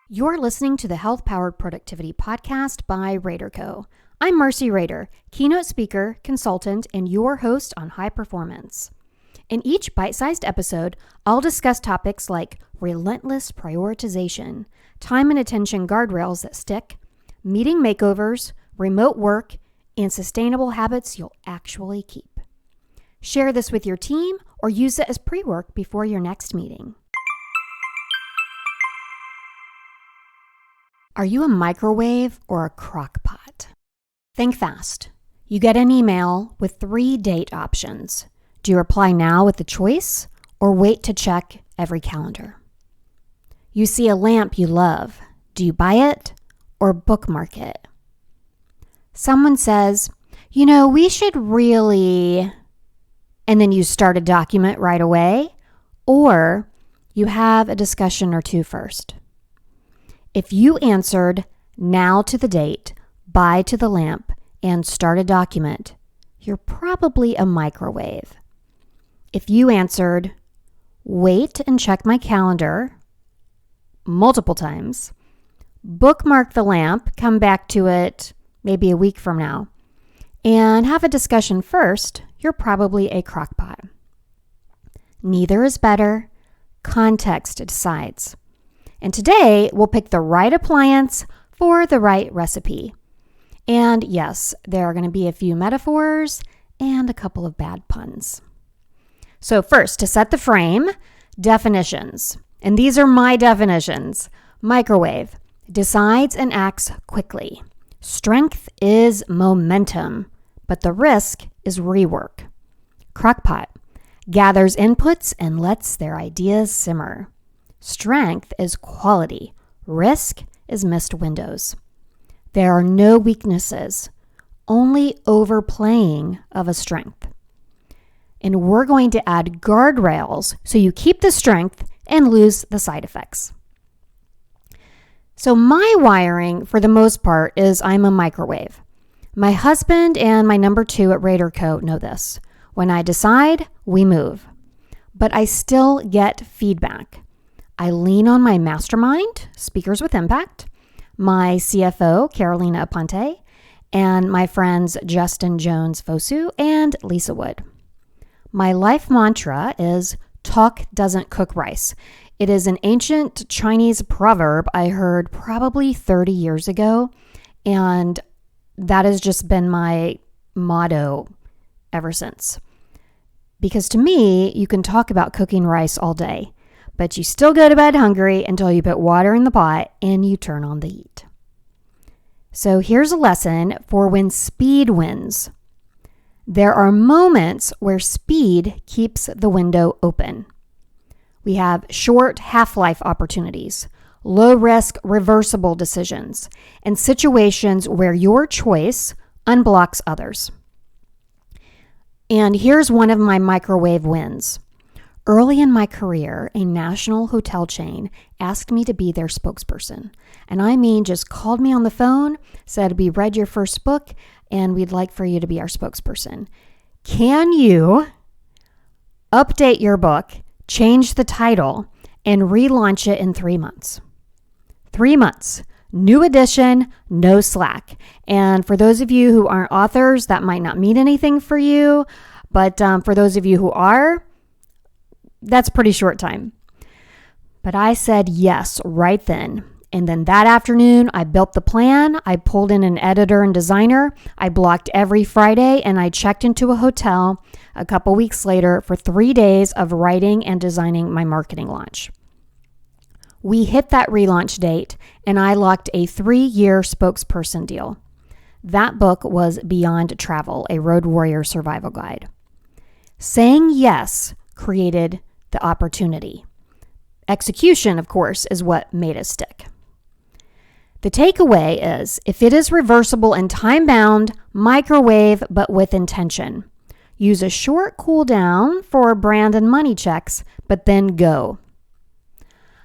You're listening to the Health Powered Productivity Podcast by Rader Co. I'm Marcey Rader, keynote speaker, consultant, and your host on high performance. In each bite-sized episode, I'll discuss topics like relentless prioritization, time and attention guardrails that stick, meeting makeovers, remote work, and sustainable habits you'll actually keep. Share this with your team or use it as pre-work before your next meeting. Are you a microwave or a crockpot? Think fast. You get an email with 3 date options. Do you reply now with the choice or wait to check every calendar? You see a lamp you love. Do you buy it or bookmark it? Someone says, we should really, and then you start a document right away, or you have a discussion or two first. If you answered now to the date, buy to the lamp, and start a document, you're probably a microwave. If you answered wait and check my calendar multiple times, bookmark the lamp, come back to it maybe a week from now, and have a discussion first, you're probably a crockpot. Neither is better. Context decides. And today, we'll pick the right appliance for the right recipe. And yes, there are going to be a few metaphors and a couple of bad puns. So first, to set the frame, definitions. And these are my definitions. Microwave, decides and acts quickly. Strength is momentum, but the risk is rework. Crockpot, gathers inputs and lets their ideas simmer. Strength is quality. Risk is missed windows. There are no weaknesses, only overplaying of a strength. And we're going to add guardrails so you keep the strength and lose the side effects. So my wiring, for the most part, is I'm a microwave. My husband and my number 2 at Rader Co. know this. When I decide, we move. But I still get feedback. I lean on my mastermind, Speakers with Impact, my CFO, Carolina Aponte, and my friends Justin Jones-Fosu and Lisa Wood. My life mantra is talk doesn't cook rice. It is an ancient Chinese proverb I heard probably 30 years ago, and that has just been my motto ever since. Because to me, you can talk about cooking rice all day, but you still go to bed hungry until you put water in the pot and you turn on the heat. So here's a lesson for when speed wins. There are moments where speed keeps the window open. We have short half-life opportunities, low-risk reversible decisions, and situations where your choice unblocks others. And here's one of my microwave wins. Early in my career, a national hotel chain asked me to be their spokesperson. And I mean, just called me on the phone, said, we read your first book, and we'd like for you to be our spokesperson. Can you update your book, change the title, and relaunch it in 3 months? 3 months. New edition, no slack. And for those of you who aren't authors, that might not mean anything for you. But for those of you who are, that's pretty short time. But I said yes right then. And then that afternoon, I built the plan. I pulled in an editor and designer. I blocked every Friday and I checked into a hotel a couple weeks later for 3 days of writing and designing my marketing launch. We hit that relaunch date and I locked a 3-year spokesperson deal. That book was Beyond Travel, a road warrior survival guide. Saying yes created the opportunity. Execution, of course, is what made it stick. The takeaway is, if it is reversible and time-bound, microwave but with intention. Use a short cool down for brand and money checks, but then go.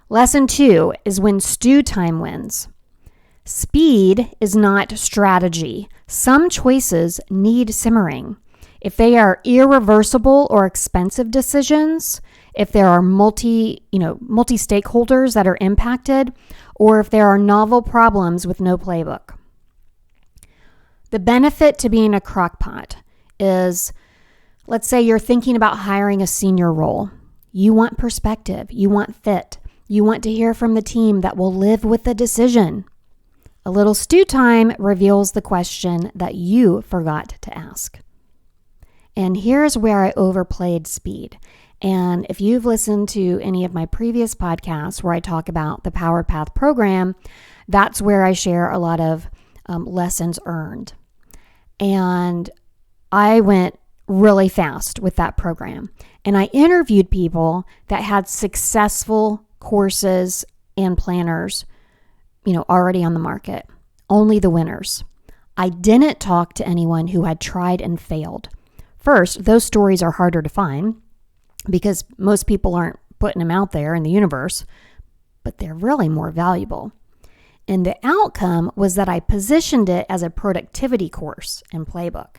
Lesson 2 is when stew time wins. Speed is not strategy. Some choices need simmering. If they are irreversible or expensive decisions, if there are multi-stakeholders that are impacted, or if there are novel problems with no playbook. The benefit to being a crockpot is, let's say you're thinking about hiring a senior role. You want perspective, you want fit, you want to hear from the team that will live with the decision. A little stew time reveals the question that you forgot to ask. And here's where I overplayed speed. And if you've listened to any of my previous podcasts where I talk about the Powered Path program, that's where I share a lot of lessons earned. And I went really fast with that program. And I interviewed people that had successful courses and planners, already on the market. Only the winners. I didn't talk to anyone who had tried and failed. First, those stories are harder to find because most people aren't putting them out there in the universe, but they're really more valuable. And the outcome was that I positioned it as a productivity course and playbook,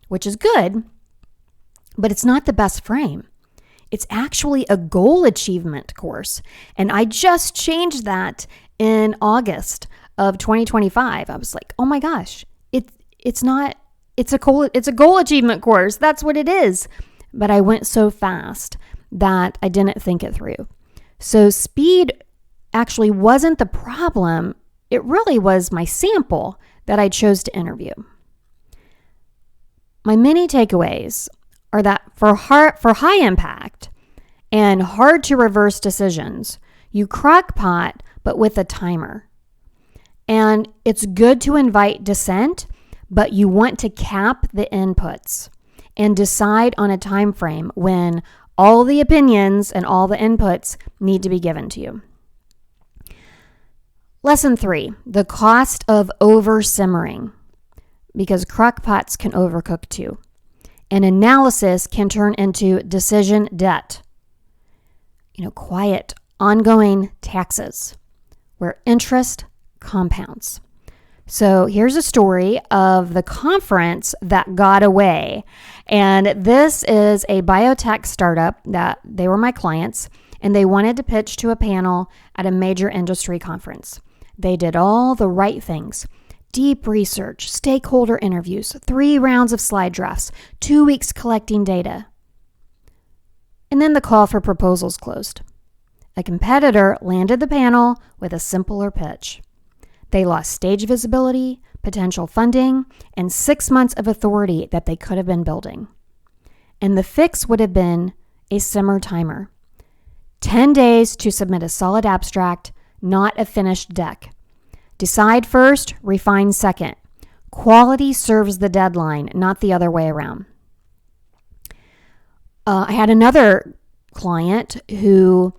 which is good, but it's not the best frame. It's actually a goal achievement course. And I just changed that in August of 2025. I was like, oh my gosh, it's a goal achievement course. That's what it is. But I went so fast that I didn't think it through. So speed actually wasn't the problem. It really was my sample that I chose to interview. My mini takeaways are that for high impact and hard to reverse decisions, you crockpot, but with a timer. And it's good to invite dissent, but you want to cap the inputs and decide on a time frame when all the opinions and all the inputs need to be given to you. Lesson 3, the cost of over-simmering, because crockpots can overcook too. And analysis can turn into decision debt. Quiet, ongoing taxes, where interest compounds. So here's a story of the conference that got away. And this is a biotech startup that they were my clients, and they wanted to pitch to a panel at a major industry conference. They did all the right things. Deep research, stakeholder interviews, 3 rounds of slide drafts, 2 weeks collecting data. And then the call for proposals closed. A competitor landed the panel with a simpler pitch. They lost stage visibility, potential funding, and 6 months of authority that they could have been building. And the fix would have been a simmer timer. 10 days to submit a solid abstract, not a finished deck. Decide first, refine second. Quality serves the deadline, not the other way around. I had another client who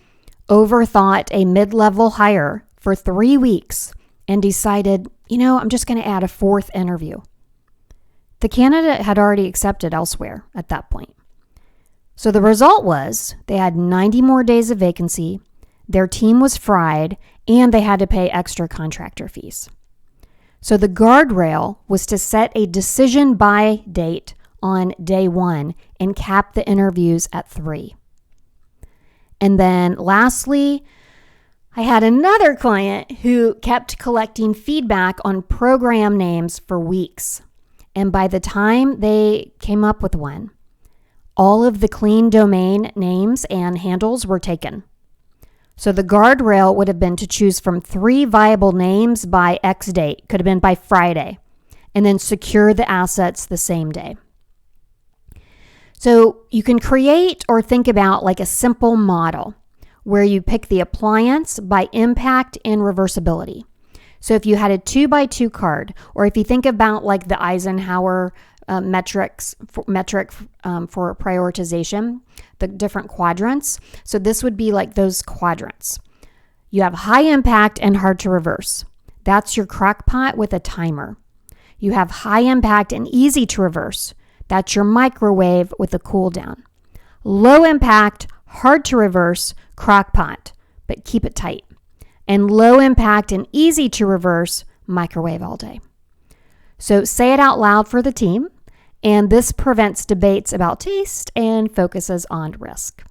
overthought a mid-level hire for 3 weeks and decided, I'm just going to add a 4th interview. The candidate had already accepted elsewhere at that point. So the result was they had 90 more days of vacancy, their team was fried, and they had to pay extra contractor fees. So the guardrail was to set a decision by date on day 1 and cap the interviews at 3. And then lastly, I had another client who kept collecting feedback on program names for weeks. And by the time they came up with one, all of the clean domain names and handles were taken. So the guardrail would have been to choose from 3 viable names by X date, could have been by Friday, and then secure the assets the same day. So you can create or think about like a simple model where you pick the appliance by impact and reversibility. So if you had a 2x2 card, or if you think about like the Eisenhower metric for prioritization, the different quadrants. So this would be like those quadrants. You have high impact and hard to reverse. That's your crockpot with a timer. You have high impact and easy to reverse. That's your microwave with a cooldown. Low impact, hard to reverse, crockpot, but keep it tight. And low impact and easy to reverse, microwave all day. So say it out loud for the team, and this prevents debates about taste and focuses on risk.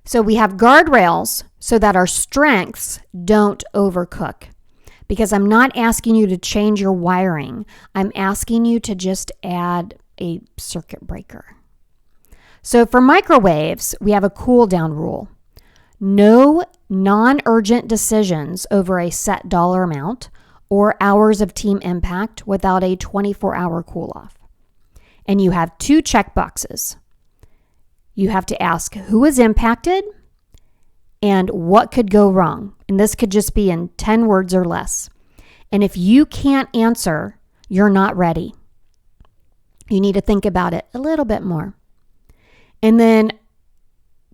So we have guardrails so that our strengths don't overcook. Because I'm not asking you to change your wiring. I'm asking you to just add a circuit breaker. So for microwaves, we have a cooldown rule. No non-urgent decisions over a set dollar amount or hours of team impact without a 24-hour cool-off. And you have 2 checkboxes. You have to ask who is impacted and what could go wrong. And this could just be in 10 words or less. And if you can't answer, you're not ready. You need to think about it a little bit more. And then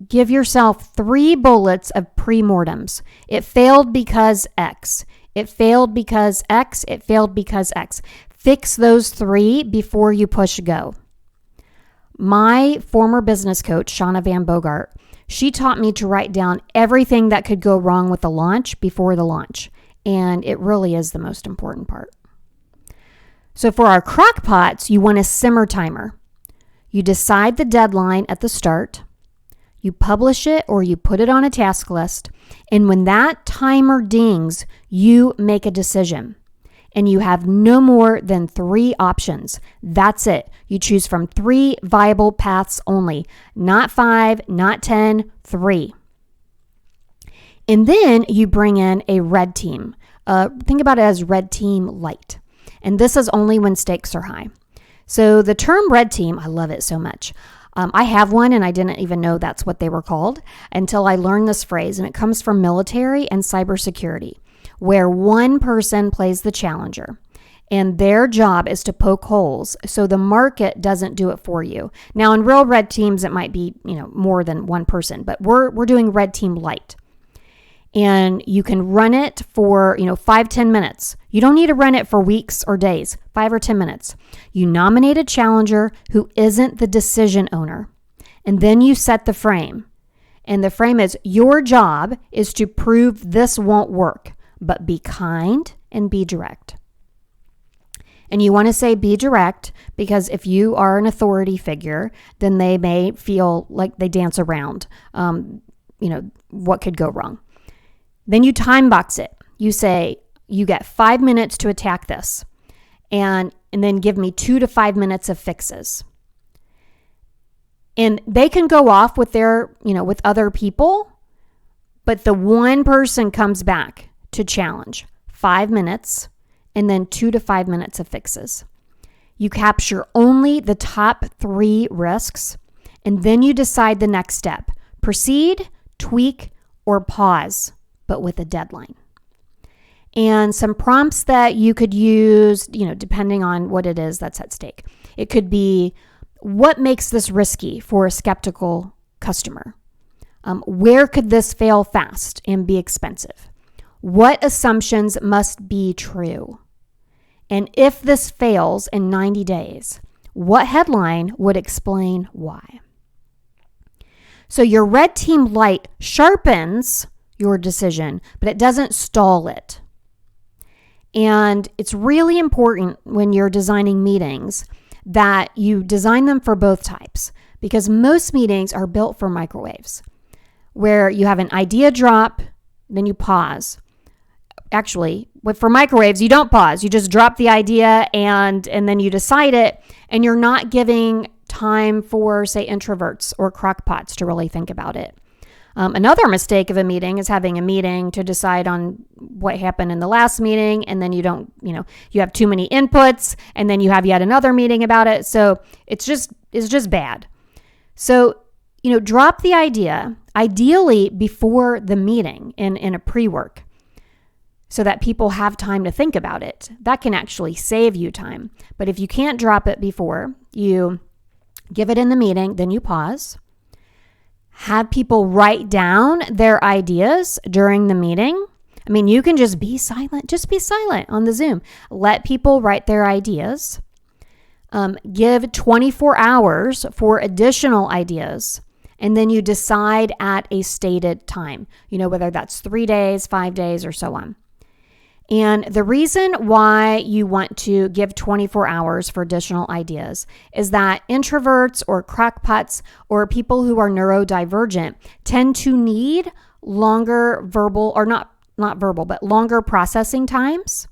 give yourself 3 bullets of pre-mortems. It failed because X. It failed because X. It failed because X. Fix those 3 before you push go. My former business coach, Shauna Van Bogart, she taught me to write down everything that could go wrong with the launch before the launch. And it really is the most important part. So for our crockpots, you want a simmer timer. You decide the deadline at the start. You publish it or you put it on a task list. And when that timer dings, you make a decision. And you have no more than 3 options. That's it. You choose from 3 viable paths only. Not 5, not 10, 3. And then you bring in a red team. Think about it as red team Lite. And this is only when stakes are high. So the term red team, I love it so much. I have one and I didn't even know that's what they were called until I learned this phrase. And it comes from military and cybersecurity, where one person plays the challenger. And their job is to poke holes so the market doesn't do it for you. Now in real red teams, it might be more than one person, but we're doing red team Lite. And you can run it for 5-10 minutes. You don't need to run it for weeks or days, 5 or 10 minutes. You nominate a challenger who isn't the decision owner. And then you set the frame. And the frame is your job is to prove this won't work, but be kind and be direct. And you want to say be direct because if you are an authority figure, then they may feel like they dance around, what could go wrong. Then you time box it. You say, you get 5 minutes to attack this. And then give me 2 to 5 minutes of fixes. And they can go off with with other people, but the one person comes back to challenge 5 minutes and then 2 to 5 minutes of fixes. You capture only the top 3 risks, and then you decide the next step. Proceed, tweak, or pause, but with a deadline. And some prompts that you could use, depending on what it is that's at stake. It could be, what makes this risky for a skeptical customer? Where could this fail fast and be expensive? What assumptions must be true? And if this fails in 90 days, what headline would explain why? So your red team Lite sharpens your decision, but it doesn't stall it. And it's really important when you're designing meetings that you design them for both types, because most meetings are built for microwaves, where you have an idea drop, then you pause. Actually, for microwaves, you don't pause. You just drop the idea and then you decide it, and you're not giving time for, say, introverts or crockpots to really think about it. Another mistake of a meeting is having a meeting to decide on what happened in the last meeting, and then you have too many inputs, and then you have yet another meeting about it. So it's just bad. So, drop the idea, ideally before the meeting in a pre-work, so that people have time to think about it. That can actually save you time. But if you can't drop it before, you give it in the meeting, then you pause. Have people write down their ideas during the meeting. I mean, you can just be silent. Just be silent on the Zoom. Let people write their ideas. Give 24 hours for additional ideas. And then you decide at a stated time, whether that's 3 days, 5 days, or so on. And the reason why you want to give 24 hours for additional ideas is that introverts or crackpots or people who are neurodivergent tend to need longer verbal, or not verbal, but longer processing times.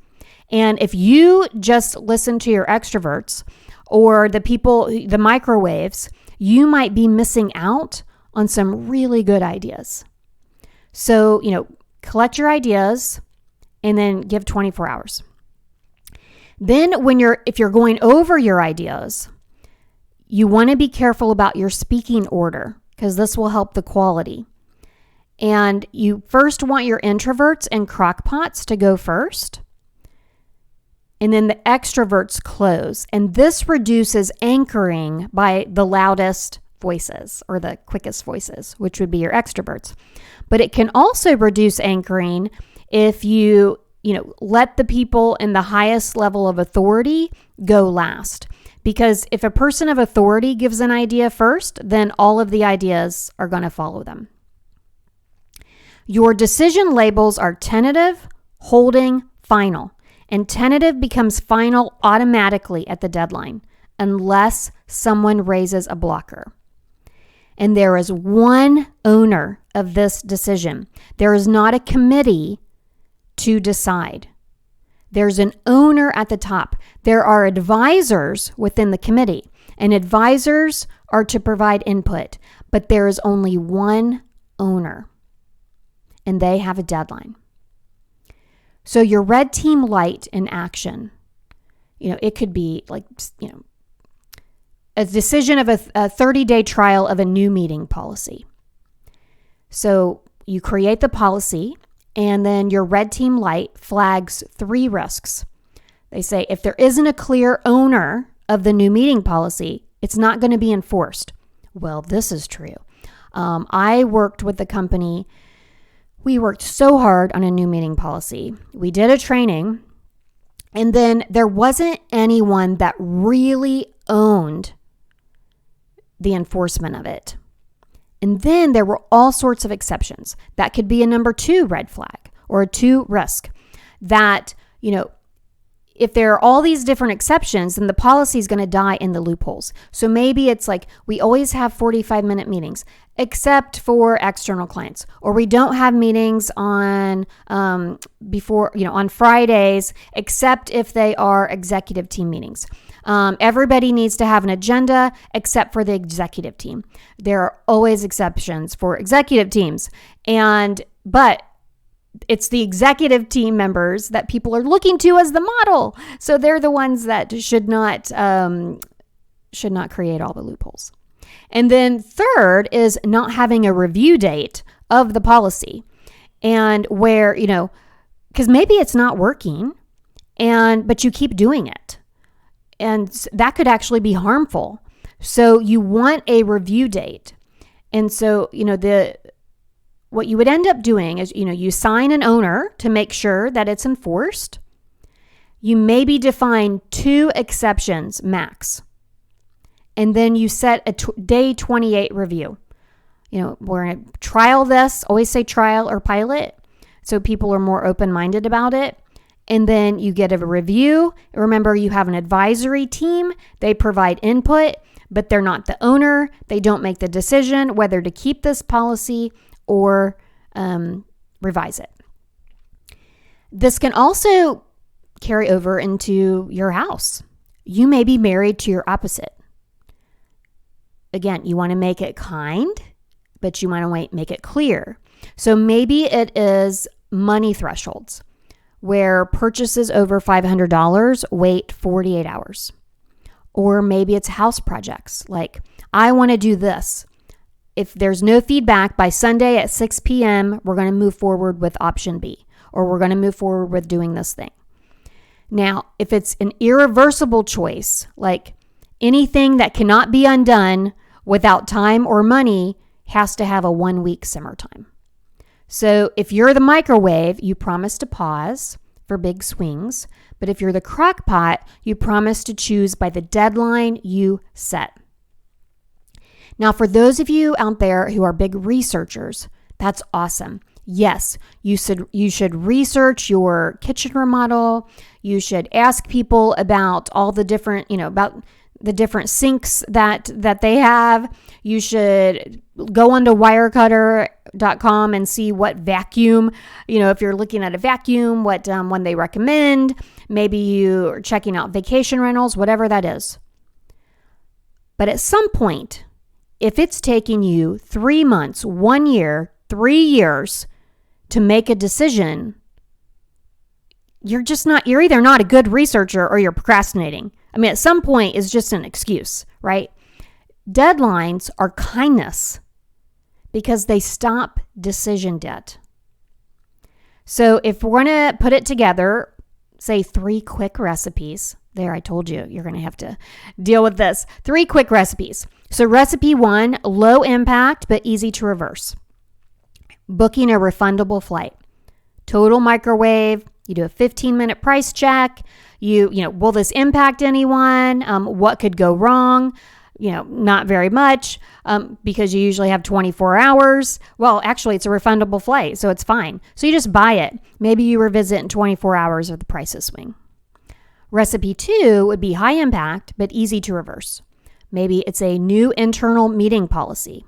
And if you just listen to your extroverts or the microwaves, you might be missing out on some really good ideas. So, collect your ideas and then give 24 hours. Then if you're going over your ideas, you want to be careful about your speaking order because this will help the quality. And you first want your introverts and crockpots to go first, and then the extroverts close. And this reduces anchoring by the loudest voices or the quickest voices, which would be your extroverts. But it can also reduce anchoring if you let the people in the highest level of authority go last. Because if a person of authority gives an idea first, then all of the ideas are going to follow them. Your decision labels are tentative, holding, final. And tentative becomes final automatically at the deadline unless someone raises a blocker. And there is one owner of this decision. There is not a committee to decide. There's an owner at the top. There are advisors within the committee, and advisors are to provide input, but there is only one owner, and they have a deadline. So your red Team Lite in action, it could be a decision of a 30-day trial of a new meeting policy. So you create the policy, and then your red Team Lite flags 3 risks. They say if there isn't a clear owner of the new meeting policy, it's not going to be enforced. Well, this is true. I worked with the company. We worked so hard on a new meeting policy. We did a training, and then there wasn't anyone that really owned the enforcement of it. And then there were all sorts of exceptions. That could be a number 2 red flag or a 2 risk that, if there are all these different exceptions, then the policy is going to die in the loopholes. So maybe it's like we always have 45-minute meetings except for external clients, or we don't have meetings on on Fridays except if they are executive team meetings. Everybody needs to have an agenda except for the executive team. There are always exceptions for executive teams, but it's the executive team members that people are looking to as the model. So they're the ones that should not create all the loopholes. And then third is not having a review date of the policy, and where, because maybe it's not working but you keep doing it. And that could actually be harmful. So you want a review date. And so, what you would end up doing is, you sign an owner to make sure that it's enforced. You maybe define 2 exceptions max. And then you set a day 28 review. We're going to trial this. Always say trial or pilot, so people are more open-minded about it. And then you get a review. Remember, you have an advisory team. They provide input, but they're not the owner. They don't make the decision whether to keep this policy or revise it. This can also carry over into your house. You may be married to your opposite. Again, you want to make it kind, but you want to make it clear. So maybe it is money thresholds, where purchases over $500 wait 48 hours. Or maybe it's house projects, like, I want to do this. If there's no feedback by Sunday at 6 p.m., we're going to move forward with option B, or we're going to move forward with doing this thing. Now, if it's an irreversible choice, like anything that cannot be undone without time or money has to have a 1-week simmer time. So if you're the microwave, you promise to pause for big swings. But if you're the crockpot, you promise to choose by the deadline you set. Now, for those of you out there who are big researchers, that's awesome. Yes, you should research your kitchen remodel. You should ask people about all the different, about the different sinks that they have. You should go onto wirecutter.com and see what vacuum, if you're looking at a vacuum, what one they recommend. Maybe you are checking out vacation rentals, whatever that is. But at some point, if it's taking you 3 months, 1 year, 3 years to make a decision, you're either not a good researcher or you're procrastinating. I mean, at some point, it's just an excuse, right? Deadlines are kindness because they stop decision debt. So if we're going to put it together, say 3 quick recipes. There, I told you, you're going to have to deal with this. 3 quick recipes. So recipe 1, low impact but easy to reverse. Booking a refundable flight. Total microwave. You do a 15-minute price check. Will this impact anyone? What could go wrong? Not very much because you usually have 24 hours. Well, actually, it's a refundable flight, so it's fine. So you just buy it. Maybe you revisit in 24 hours if the prices swing. Recipe 2 would be high impact, but easy to reverse. Maybe it's a new internal meeting policy.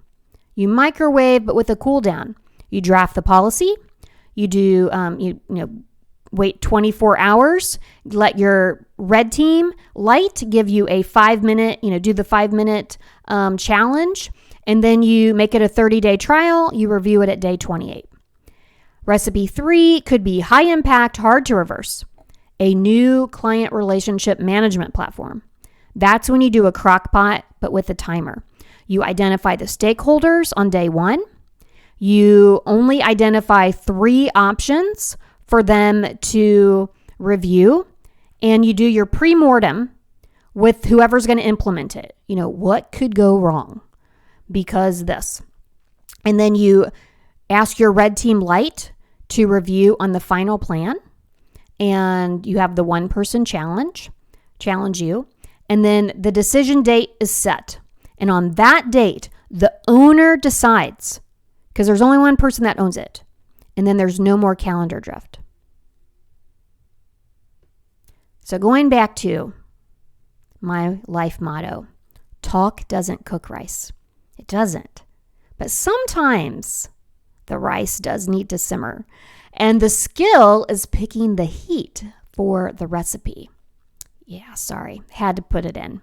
You microwave, but with a cool down. You draft the policy. You do, wait 24 hours, let your red team Lite give you a 5-minute, do the 5-minute challenge, and then you make it a 30-day trial. You review it at day 28. Recipe 3 could be high impact, hard to reverse. A new client relationship management platform. That's when you do a Crockpot, but with a timer. You identify the stakeholders on day 1. You only identify 3 options for them to review, and you do your pre-mortem with whoever's going to implement it. What could go wrong because this. And then you ask your red team Lite to review on the final plan, and you have the 1-person challenge you, and then the decision date is set. And on that date, the owner decides, because there's only one person that owns it. And then there's no more calendar drift. So going back to my life motto, talk doesn't cook rice. It doesn't. But sometimes the rice does need to simmer. And the skill is picking the heat for the recipe. Yeah, sorry, had to put it in.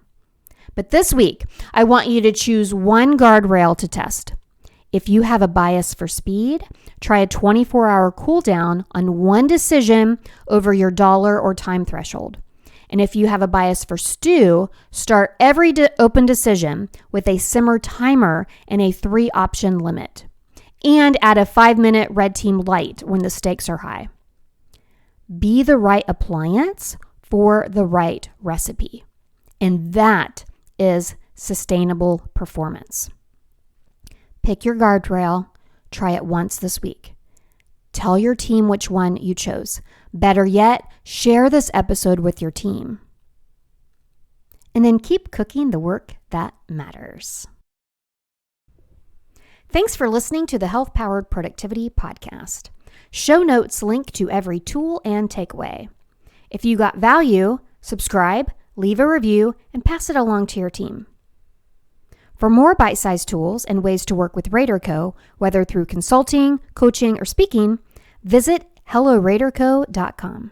But this week, I want you to choose one guardrail to test. If you have a bias for speed, try a 24-hour cooldown on one decision over your dollar or time threshold. And if you have a bias for stew, start every open decision with a simmer timer and a 3-option limit. And add a 5-minute red team Lite when the stakes are high. Be the right appliance for the right recipe. And that is sustainable performance. Pick your guardrail. Try it once this week. Tell your team which one you chose. Better yet, share this episode with your team. And then keep cooking the work that matters. Thanks for listening to the Health Powered Productivity Podcast. Show notes link to every tool and takeaway. If you got value, subscribe, leave a review, and pass it along to your team. For more bite-sized tools and ways to work with Rader Co., whether through consulting, coaching, or speaking, visit helloraderco.com.